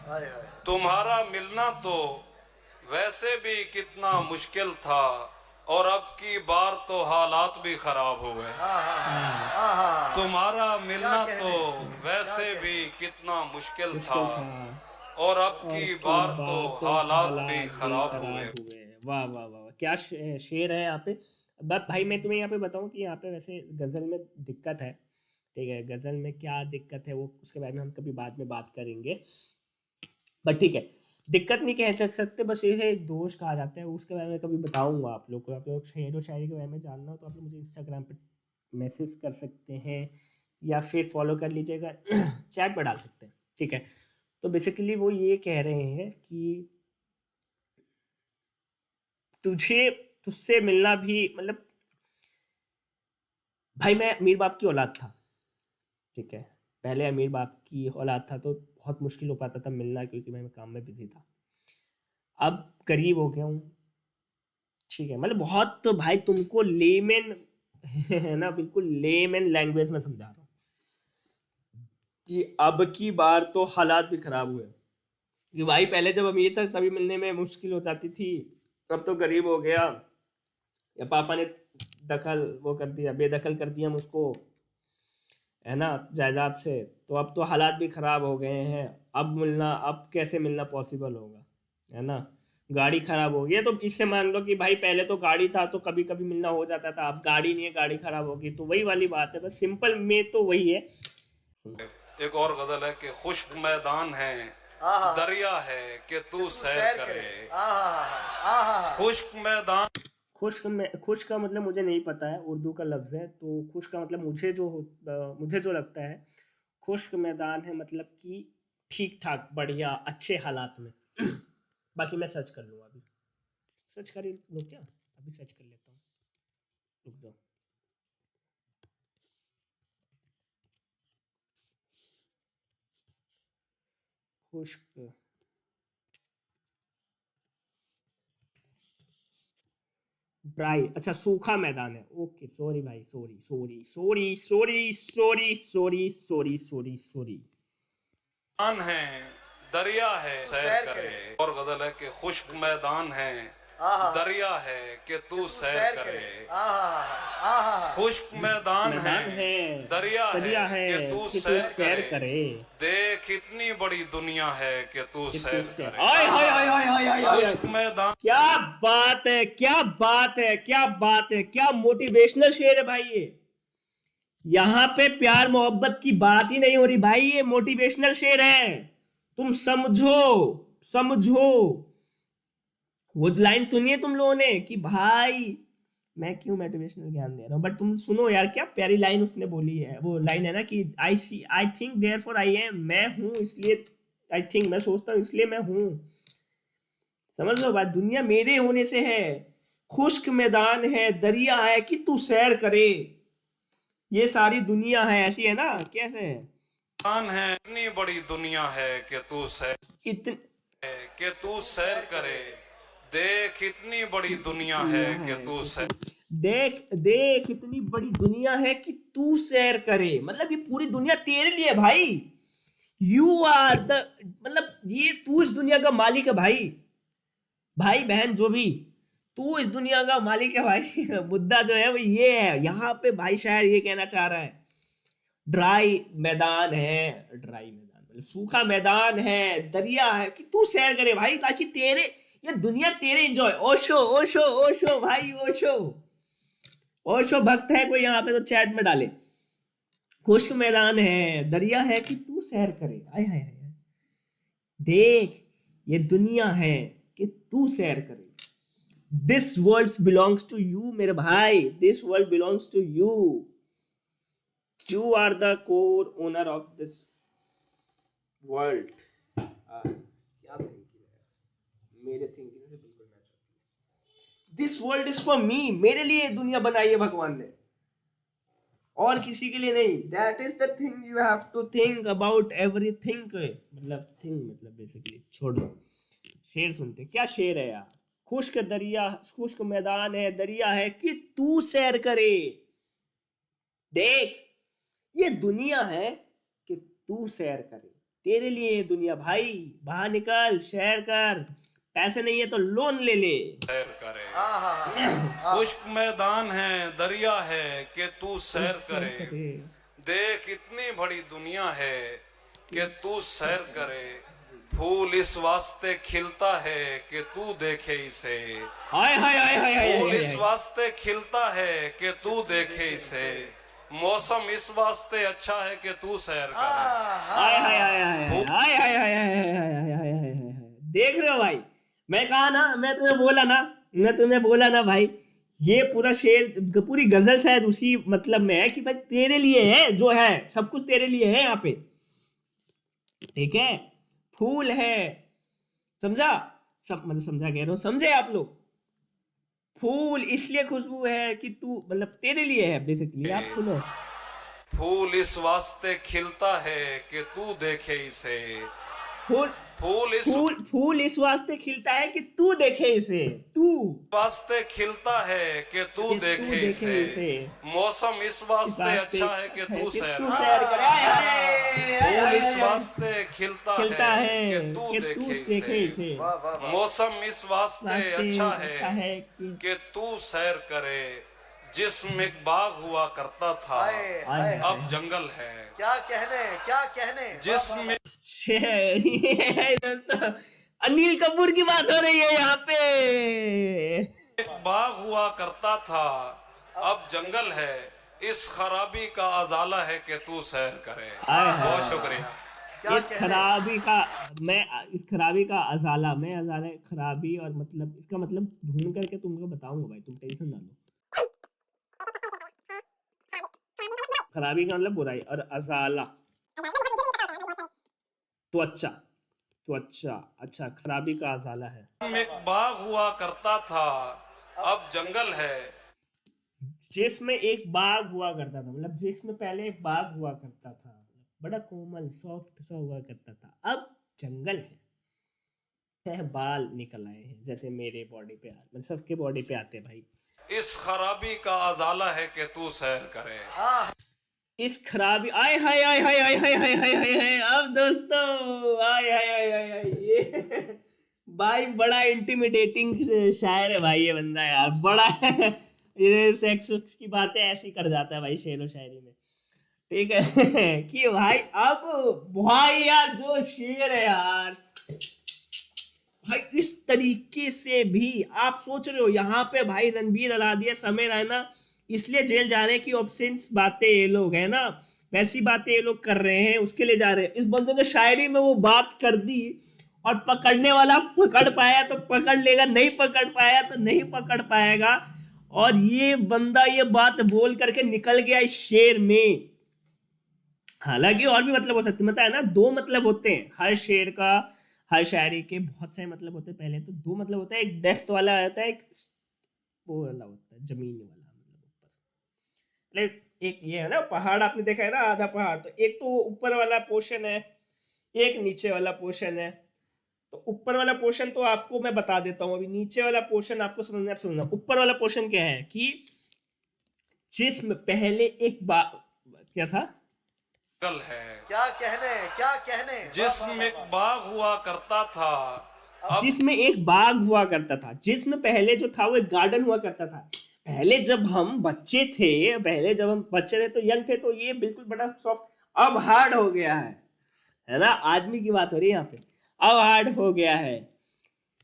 [SPEAKER 3] हाय हाय।
[SPEAKER 2] तुम्हारा मिलना तो वैसे भी कितना मुश्किल था। और अब की बार तो हालात भी खराब हुए। तुम्हारा मिलना तो वैसे भी कितना मुश्किल था,
[SPEAKER 1] मुश्किल था
[SPEAKER 2] और अब
[SPEAKER 1] और
[SPEAKER 2] की
[SPEAKER 1] कई
[SPEAKER 2] बार तो
[SPEAKER 1] बार तो
[SPEAKER 2] हालात भी
[SPEAKER 1] हालात भी
[SPEAKER 2] खराब हुए।
[SPEAKER 1] खराब हुए। वाह वाह वाह वाह, क्या शेर है यहाँ पे। बट भाई मैं तुम्हें यहाँ पे बताऊँ कि यहाँ पे वैसे गज़ल में दिक्कत है, ठीक है। गज़ल में क्या दिक्कत है वो उसके बारे में हम कभी बाद में बात करेंगे, बट ठीक है। दिक्कत नहीं कह सकते, बस ये है दोष कहा जाता है, उसके बारे में कभी बताऊंगा आप लोग को। आप लोग शेर व शायरी के बारे में जानना हो तो आप लोग मुझे इंस्टाग्राम पे मैसेज कर सकते हैं या फिर फॉलो कर लीजिएगा चैट में डाल सकते हैं, ठीक है। तो बेसिकली वो ये कह रहे हैं कि तुझे तुझसे मिलना भी मतलब, भाई मैं अमीर बाप की औलाद था, ठीक है। पहले अमीर बाप की औलाद था तो बहुत मुश्किल हो पाता था मिलना, क्योंकि मैं काम में बिजी था। अब गरीब हो गया हूँ, ठीक है। मतलब बहुत, तो भाई तुमको लेमेन है ना, बिल्कुल लेमेन लैंग्वेज में समझा रहा हूँ कि अब की बार तो हालात भी खराब हुए। कि भाई पहले जब अमीर था तभी मिलने में मुश्किल हो जाती थी, अब तो गरीब हो गया, या पापा ने दखल वो कर दिया, बेदखल कर दिया मुझको, है ना, जायदाद से। तो अब तो हालात भी खराब हो गए हैं, अब कैसे मिलना पॉसिबल होगा, है ना। गाड़ी खराब हो गई है तो इससे मान लो कि भाई पहले तो गाड़ी था तो कभी कभी मिलना हो जाता था, अब गाड़ी नहीं है, गाड़ी खराब होगी, तो वही वाली बात है। बस सिंपल में तो वही है।
[SPEAKER 2] एक और गजल है कि खुश्क मैदान है, दरिया है कि तू सैर करे। खुश्क मैदान,
[SPEAKER 1] खुश का मतलब मुझे नहीं पता है, उर्दू का लफ्ज़ है। तो खुश का मतलब मुझे जो लगता है, खुश्क मैदान है मतलब कि ठीक ठाक बढ़िया अच्छे हालात में। बाकी मैं सर्च कर लूँगा अभी। सर्च कर लो क्या, अभी सर्च कर लेता हूँ, रुक जाओ। खुश्क, ड्राई, अच्छा सूखा मैदान है, ओके। सॉरी भाई, sorry sorry sorry sorry sorry sorry sorry sorry sorry.
[SPEAKER 2] है दरिया है सैर करे। और गजल है कि खुश्क मैदान है, दरिया है कि तू सैर करे। खुश्क मैदान है, दरिया है कि तू
[SPEAKER 1] कि तू
[SPEAKER 2] सैर
[SPEAKER 1] सैर
[SPEAKER 2] करे।
[SPEAKER 1] करे,
[SPEAKER 2] देख इतनी बड़ी दुनिया है कि तू
[SPEAKER 1] कि तू
[SPEAKER 2] सैर
[SPEAKER 1] सैर।
[SPEAKER 2] करे।
[SPEAKER 1] आय हाय हाय हाय हाय हाय हाय।
[SPEAKER 2] खुश्क मैदान,
[SPEAKER 1] क्या बात है, क्या बात है, क्या बात है, क्या मोटिवेशनल शेर है भाई ये। यहाँ पे प्यार मोहब्बत की बात ही नहीं हो रही भाई, ये मोटिवेशनल शेर है। तुम समझो, समझो। वो लाइन सुनिए तुम लोगों ने कि भाई मैं क्यों मोटिवेशनल ज्ञान दे रहा हूँ, बट तुम सुनो यार, क्या प्यारी लाइन उसने बोली है। वो लाइन है ना कि I think therefore I am, मैं हूँ इसलिए, आई थिंक मैं सोचता हूँ इसलिए मैं हूँ। समझ लो बात, दुनिया मेरे होने से है। खुश्क मैदान है, दरिया है कि तू सैर करे, ये सारी दुनिया है, ऐसी है ना, कैसे है।
[SPEAKER 2] है इतनी बड़ी दुनिया है कि तू सैर
[SPEAKER 1] इतन
[SPEAKER 2] कि तू सैर करे। देख इतनी बड़ी दुनिया है कि तू सैर।
[SPEAKER 1] देख देख इतनी बड़ी दुनिया है कि तू सैर करे, मतलब ये पूरी दुनिया तेरे लिए है भाई। यू आर द, मतलब ये तू इस दुनिया का मालिक है भाई। भाई बहन जो भी, तू इस दुनिया का मालिक है भाई। मुद्दा जो है वो ये है यहाँ पे, भाई शायर ये कहना चाह रहा है। ड्राई मैदान है, ड्राई मैदान मतलब सूखा मैदान है, दरिया है कि तू सैर करे भाई, ताकि तेरे, ये दुनिया तेरे एंजॉय। ओशो ओशो ओशो भाई, ओशो। ओशो भक्त है कोई यहाँ पे तो चैट में डाले। खुश्क मैदान है, दरिया है कि तू सैर करे, आय हाय हाय। देख ये दुनिया है कि तू सैर करे। This world belongs to you मेरे भाई, this world belongs to you. You are the core owner of this world. क्या थिंकिंग है, मेरे थिंकिंग से बिल्कुल मैच होती this world is for me, मेरे लिए दुनिया बनाई है भगवान ने, और किसी के लिए नहीं। That is the thing you have to think about everything. मतलब थिंग मतलब बेसिकली छोड़ दो। शेर सुनते, क्या शेर है यार। खुश्क दरिया, खुश्क मैदान है, दरिया है कि तू सैर करे, देख ये दुनिया है कि तू सैर करे, तेरे लिए ये दुनिया भाई, बाहर निकल, सैर कर, पैसे नहीं है तो लोन ले ले,
[SPEAKER 2] सैर करे।
[SPEAKER 3] हाँ
[SPEAKER 2] खुश्क मैदान है, दरिया है कि तू सैर करे, देख इतनी बड़ी दुनिया है कि तू सैर करे। फूल इस वास्ते खिलता है कि तू देखे इसे,
[SPEAKER 1] हाय हाय हाय हाय हाय
[SPEAKER 2] फूल
[SPEAKER 1] हाय
[SPEAKER 2] इस
[SPEAKER 1] हाय।
[SPEAKER 2] वास्ते खिलता है कि तू देखे इसे, मौसम इस वास्ते अच्छा है कि तू सैर करे।
[SPEAKER 1] हाय हाय हाय हाय हाय हाय हाय हाय हाय हाय हाय हाय हाय। देख रहे हो भाई, मैं कहा ना, मैं तुम्हें बोला ना भाई, ये पूरा शेर, पूरी गजल शायद उसी मतलब में है कि भाई तेरे लिए है, जो है सब कुछ तेरे लिए है यहाँ पे, ठीक है। फूल है, समझा, सब मतलब समझा कह रहा हूँ, समझे आप लोग। फूल इसलिए खुशबू है कि तू मतलब तेरे लिए है बेसिकली, आप सुनो।
[SPEAKER 2] फूल इस वास्ते खिलता है कि तू देखे इसे,
[SPEAKER 1] फूल
[SPEAKER 2] फूल
[SPEAKER 1] फूल इस वास्ते खिलता है कि तू देखे इसे, तू
[SPEAKER 2] वास्ते खिलता है कि तू देखे इसे, मौसम इस वास्ते अच्छा है कि तू सैर करे।
[SPEAKER 1] करे। हाय हाय
[SPEAKER 2] फूल
[SPEAKER 1] हाय
[SPEAKER 2] इस
[SPEAKER 1] हाय।
[SPEAKER 2] वास्ते खिलता है कि तू
[SPEAKER 1] कि
[SPEAKER 2] देखे
[SPEAKER 1] देखे
[SPEAKER 2] इसे,
[SPEAKER 1] इसे,
[SPEAKER 3] वाह वाह वाह
[SPEAKER 2] मौसम इस वास्ते अच्छा है
[SPEAKER 1] कि
[SPEAKER 2] कि तू सैर करे। जिसम एक बाग हुआ करता था,
[SPEAKER 3] हाय हाय
[SPEAKER 2] अब जंगल है।
[SPEAKER 3] क्या कहने
[SPEAKER 2] जिसम
[SPEAKER 1] दोस्तों, अनिल कपूर की बात हो रही है यहाँ पे।
[SPEAKER 2] एक बाग हुआ करता था, अब जंगल है। इस खराबी का अजाला है कि तू सैर करे।
[SPEAKER 1] हाय हाय।
[SPEAKER 2] बहुत शुक्रिया।
[SPEAKER 3] क्या
[SPEAKER 1] इस
[SPEAKER 3] कहने
[SPEAKER 1] खराबी का, मैं इस खराबी का अजाला, मैं अजाला खराबी, और मतलब इसका मतलब ढूंढ करके तुमको बताऊंगा भाई, तुम टेंशन ना लो। खराबी का मतलब बुराई, और अजाला तो अच्छा, तो अच्छा अच्छा, खराबी का अजाला है।
[SPEAKER 2] एक बाग हुआ करता था, अब जंगल है।
[SPEAKER 1] जिसमें एक बाग हुआ करता था, मतलब जिसमें पहले एक बाग हुआ करता था, बड़ा कोमल सॉफ्ट सा हुआ करता था, अब जंगल है। बाल निकल आए हैं जैसे मेरे बॉडी पे, मतलब सबके बॉडी पे आते हैं भाई।
[SPEAKER 2] इस खराबी का अजाला है कि तू सैर करे।
[SPEAKER 1] इस खराबी, आय हाय हाय हाय हाय हाय हाय हाय हाय हाय। अब दोस्तों, आय हाय हाय हाय हाय, ये भाई बड़ा इंटिमिडेटिंग शायर है भाई ये बंदा यार, बड़ा ये सेक्स की बातें ऐसी कर जाता है भाई शेरो शायरी में, ठीक है। कि भाई अब भाई यार जो शेर है यार भाई, इस तरीके से भी आप सोच रहे हो यहाँ पे भाई रणबीर अलादिया, समय रैना इसलिए जेल जा रहे हैं कि ऑप्शंस बातें ये लोग है ना, वैसी बातें ये लोग कर रहे हैं, उसके लिए जा रहे हैं। इस बंदे ने शायरी में वो बात कर दी, और पकड़ने वाला पकड़ पाया तो पकड़ लेगा, नहीं पकड़ पाया तो नहीं पकड़ पाएगा। और ये बंदा ये बात बोल करके निकल गया इस शेर में। हालांकि और भी मतलब हो सकते हैं, है ना, दो मतलब होते हैं हर शेर का, हर शायरी के बहुत सारे मतलब होते हैं। पहले तो दो मतलब होता है, एक डेप्थ वाला होता है, एक वो वाला होता है जमीन वाला, मतलब ऊपर, मतलब एक ये है ना पहाड़, आपने देखा है ना आधा पहाड़, तो एक तो ऊपर वाला पोर्शन है, एक नीचे वाला पोर्शन है। तो ऊपर वाला पोर्शन तो आपको मैं बता देता हूँ, अभी नीचे वाला पोर्शन आपको समझना, आप समझना। ऊपर वाला पोर्शन क्या है कि जिसम पहले एक बार क्या था,
[SPEAKER 2] जंगल है।
[SPEAKER 3] क्या कहने
[SPEAKER 2] जिसम एक बाग हुआ करता था, अब
[SPEAKER 1] जिसमें एक बाग हुआ करता था, जिसमें पहले जो था वो एक गार्डन हुआ करता था। पहले जब हम बच्चे थे, तो यंग थे, तो ये बिल्कुल बड़ा सॉफ्ट, अब हार्ड हो गया है ना, आदमी की बात हो रही है यहाँ पे, अब हार्ड हो गया है।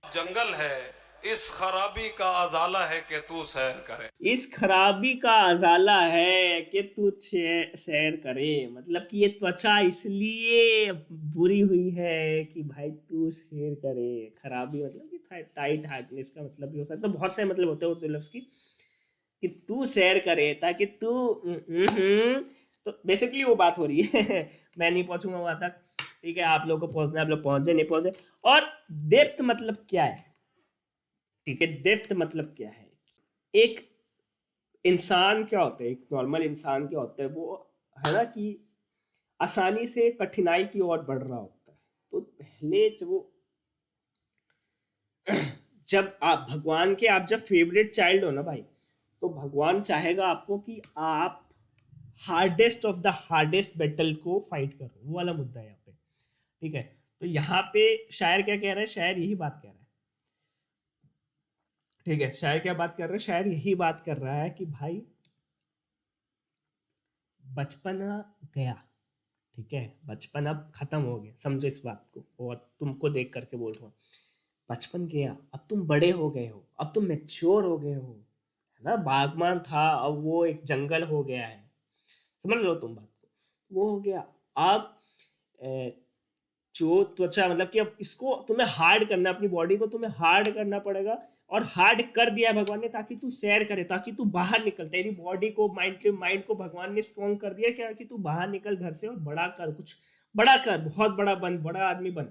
[SPEAKER 2] जंगल है। इस खराबी का अजाला है कि तू सैर करे।
[SPEAKER 1] इस खराबी का अजाला है कि तू सैर करे, मतलब कि ये त्वचा इसलिए बुरी हुई है कि भाई तू सैर करे। खराबी मतलब कि टाइट हार्डनेस का मतलब भी हो सकता है, तो बहुत सारे मतलब होते हैं उर्दू लफ्ज की, कि तू सैर करे ताकि तू तो बेसिकली वो बात हो रही है। मैं नहीं पहुंचूंगा वहां तक, ठीक है, आप लोग को पहुंचना है, आप लोग पहुंचे नहीं पहुंचे। और डेप्थ मतलब क्या है, ठीक है, डेप्थ मतलब क्या है? एक इंसान क्या होता है, एक नॉर्मल इंसान क्या होता है, वो है ना कि आसानी से कठिनाई की ओर बढ़ रहा होता है। तो पहले जब आप भगवान के आप जब फेवरेट चाइल्ड हो ना भाई, तो भगवान चाहेगा आपको कि आप hardest of the hardest battle को फाइट करो। वो वाला मुद्दा है यहाँ पे। ठीक है, तो यहाँ पे शायर क्या कह रहा है? शायर यही बात कह रहा है। ठीक है, शायर क्या बात कर रहा है? शायर यही बात कर रहा है कि भाई बचपना गया, ठीक है, बचपन अब खत्म हो गया, समझो इस बात को, और तुमको देख करके बोल रहा हूँ, बचपन गया, अब तुम बड़े हो गए हो, अब तुम मैच्योर हो गए हो, है ना? बागवान था, अब वो एक जंगल हो गया है। समझ रहे हो तुम बात को? वो हो गया। अब जो त्वचा मतलब कि अब इसको तुम्हें हार्ड करना, अपनी बॉडी को तुम्हें हार्ड करना पड़ेगा, और हार्ड कर दिया है भगवान ने ताकि तू सैर करे, ताकि तू बाहर निकल, तेरी बॉडी को माइंड को भगवान ने स्ट्रॉन्ग कर दिया क्या, कि तू बाहर निकल घर से और बड़ा कर, कुछ बड़ा कर, बहुत बड़ा बन, बड़ा आदमी बन।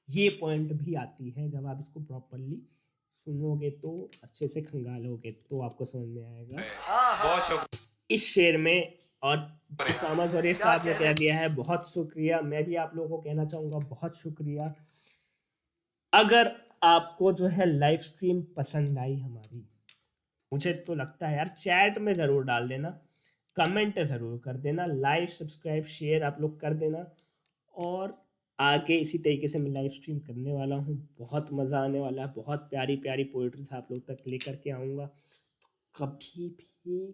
[SPEAKER 1] ये पॉइंट भी आती है जब आप इसको प्रॉपरली सुनोगे, तो अच्छे से खंगालोगे, तो आपको समझ में आएगा।
[SPEAKER 2] बहुत शुक्रिया।
[SPEAKER 1] इस शेर में और उसामा ज़ोरे
[SPEAKER 3] क्या
[SPEAKER 1] साहब ने
[SPEAKER 3] कहने
[SPEAKER 1] कह दिया है, बहुत शुक्रिया। मैं भी आप लोगों को कहना चाहूँगा बहुत शुक्रिया। अगर आपको जो है लाइव स्ट्रीम पसंद आई हमारी, मुझे तो लगता है यार चैट में ज़रूर डाल देना, कमेंट ज़रूर कर देना, लाइक सब्सक्राइब शेयर आप लोग कर देना, और आगे इसी तरीके से मैं लाइव स्ट्रीम करने वाला हूँ। बहुत मज़ा आने वाला है, बहुत प्यारी प्यारी पोइट्रीज आप लोग तक लेकर के आऊँगा। कभी भी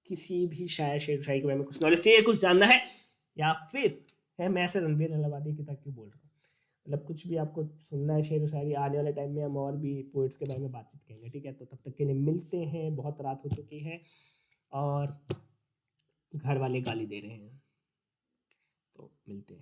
[SPEAKER 1] किसी भी शायर शेर शायरी के बारे में कुछ नॉलेज चाहिए, कुछ जानना है, या फिर है मैं ऐसे रणबीर अलाहाबादी की तरह क्यों बोल रहा हूँ, मतलब कुछ भी आपको सुनना है शेर शायरी, आने वाले टाइम में हम और भी पोइट्स के बारे में बातचीत करेंगे। ठीक है, तो तब तक के लिए मिलते हैं, बहुत रात हो चुकी है और घर वाले गाली दे रहे हैं, तो मिलते हैं।